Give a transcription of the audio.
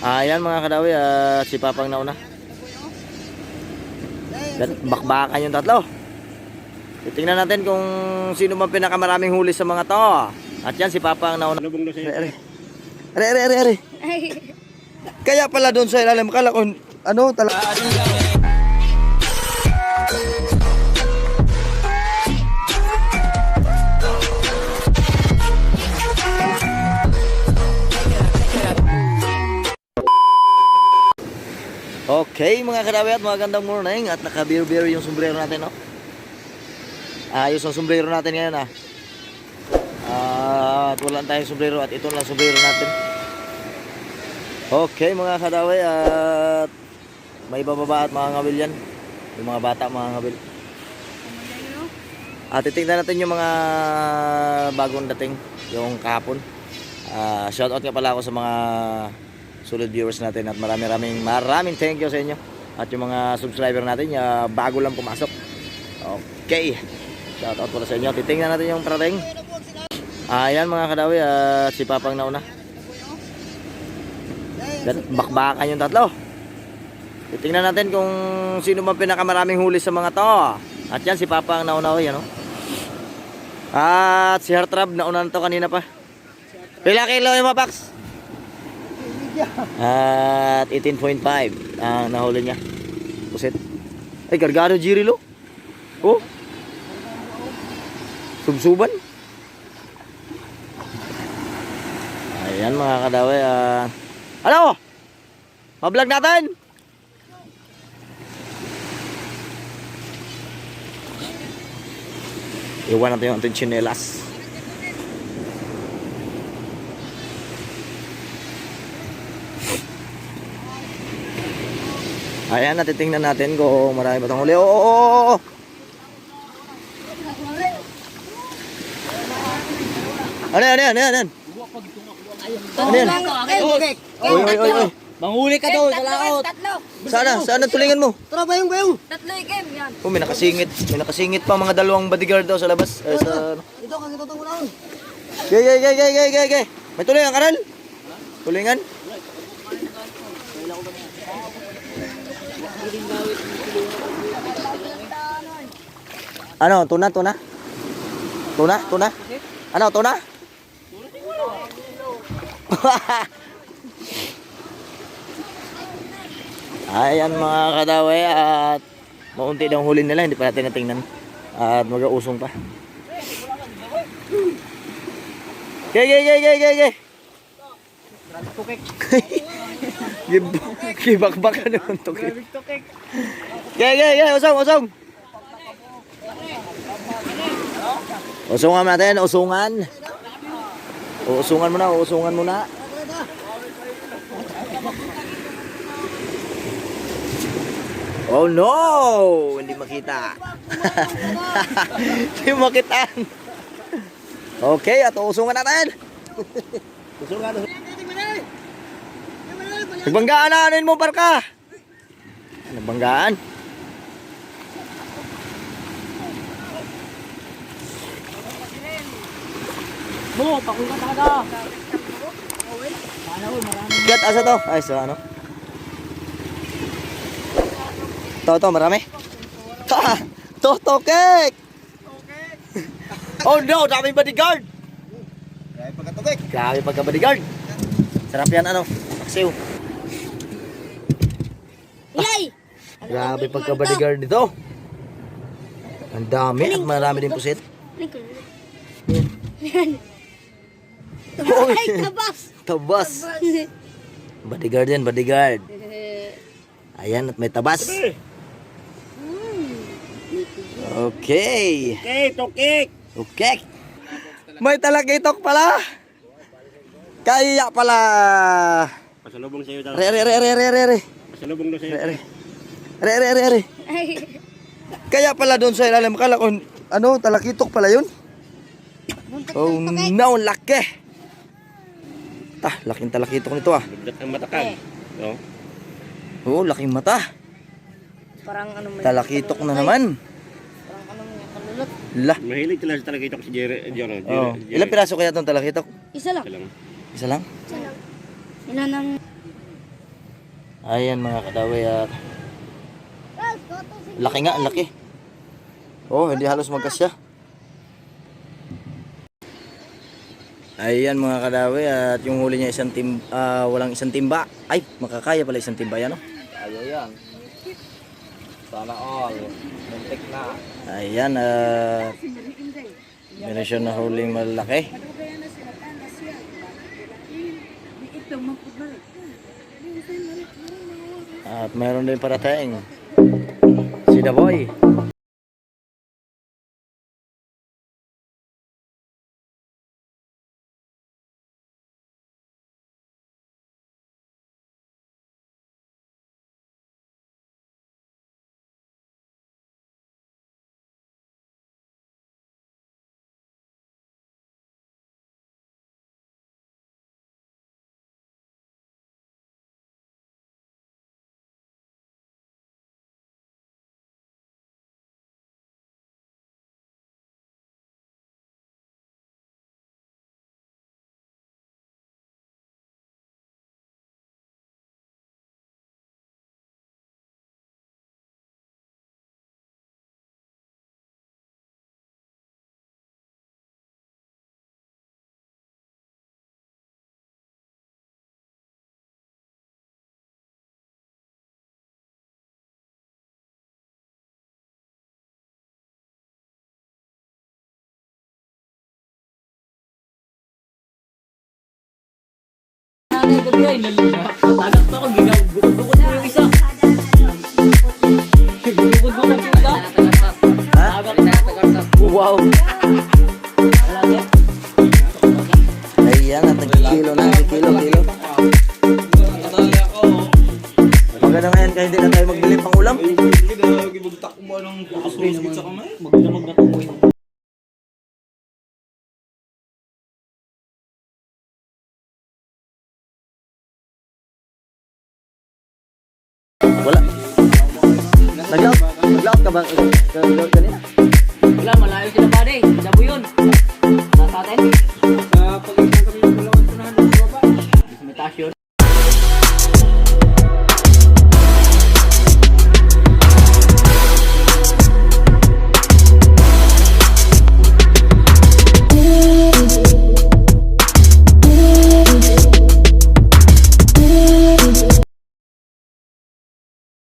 Ayan mga kadawi, at si Papang nauna. Bakbakan yung tatlo. Titingnan natin kung sino man pinakamaraming huli sa mga to. At yan si Papang nauna. Are. Kaya pala doon sa ilalim, kala ko ano talaga. Okay mga kadawi at magandang morning at naka-beer yung sombrero natin, no? Ayos ang sombrero natin ngayon, at wala tayong sombrero at ito lang sombrero natin. Okay mga kadawi, at may bababa at mga ngabil yan. Yung mga bata mga ngabil. At titignan natin yung mga bagong dating, yung kahapon. Shoutout nga pala ako sa mga solid viewers natin at maraming thank you sa inyo. At yung mga subscriber natin bago lang pumasok. Okay, shoutout pala sa inyo. Titingnan natin yung parating. Ayan mga kadawi, at si Papang nauna. Bakbakan yung tatlo. Titingnan natin kung sino man pinakamaraming huli sa mga to. At yan si Papang nauna, yan, no? At si Heartrab nauna na to kanina pa. Pila kilo yung mapax? At 18.5 ang nahuli niya. Pusit. Ay, Gargano Jirilo. Oh. Subsuban. Ayan mga kadawi. Ano? Mablog natin. Iwan natin yung ating chinelas. Ayan, natitingnan natin kung marami ba itong huli. Oo. Ano yan? Ano yan? Oy. Manghuli ka daw sa laot. Saan tulingan mo? Tara bayong. Tatlo ikim yan. Oh, may nakasingit pa mga dalawang bodyguard daw sa labas. Sa ano? Ito kasi totoo lang. Gay. May tulingan ka rin? Tulingan? Ano, tuna? Ano, tuna? Ayan mga kadawi, at maunti daw huli nila, hindi pa natin natingnan. At mag-ausong pa. Gay. Gibakbak ka naman tukik. Gay, usong. Usungan natin, usungan. Usungan muna. Oh no! Hindi makita. Hindi makitaan. Okay, at usungan natin. Nagbanggaan na, anuin mo parka. Nagbanggaan. Mo, pakuha ka ka. Kat, asa to? Ay, so ano? To, marami. Tokek! Oh no, daming bodyguard! Grabe pagka-bodyguard. Sarap yan, ano? Paksiw. Yay! Grabe pagka-bodyguard nito. Ang dami at marami din pusit. Ay, Tabas. Bodyguard yan, bodyguard. Ayan, at may tabas. Okay. Okay. May talakitok pala. Kaya pala. Pasalubong sa'yo daw. Re. Pasalubong daw sa'yo. Re. Kaya pala doon sa ilalim, kala ko ano, talakitok pala yun. Oh no, laki. Laking talakitok nito Magdat ang matakan. No? Oo, laking mata. Parang ano may Talakitok na naman. Parang ano may kalulot. Lah. Mahilig talaga sa talakitok si Jerry. Oh. Ilang piraso kaya itong talakitok? Isa lang. Lang. Isa lang? Ilan ang Ayan mga kadawi at laki nga, ang laki. Oh, hindi halos magkasya. Ayan mga kadawi at yung huli niya walang isang timba. Ay, makakaya pala isang timba yan, oh. Ayaw yan. Sana all. Muntik na. Ayan, meron siya na huling malaki. At mayroon din parating si The Boy. Tanak pa ako, ginagukod-gukod mo yung isa. Ginagukod-gukod yung isa. Wow! Ayan, at nagkikilo na, kilo. Maganda nga yan, kaya hindi na tayo magbili pang ulam. Wala. Nag-out ka ba? Ganyan? Wala, malayo sila pare. Dabo yun. Nasa atin.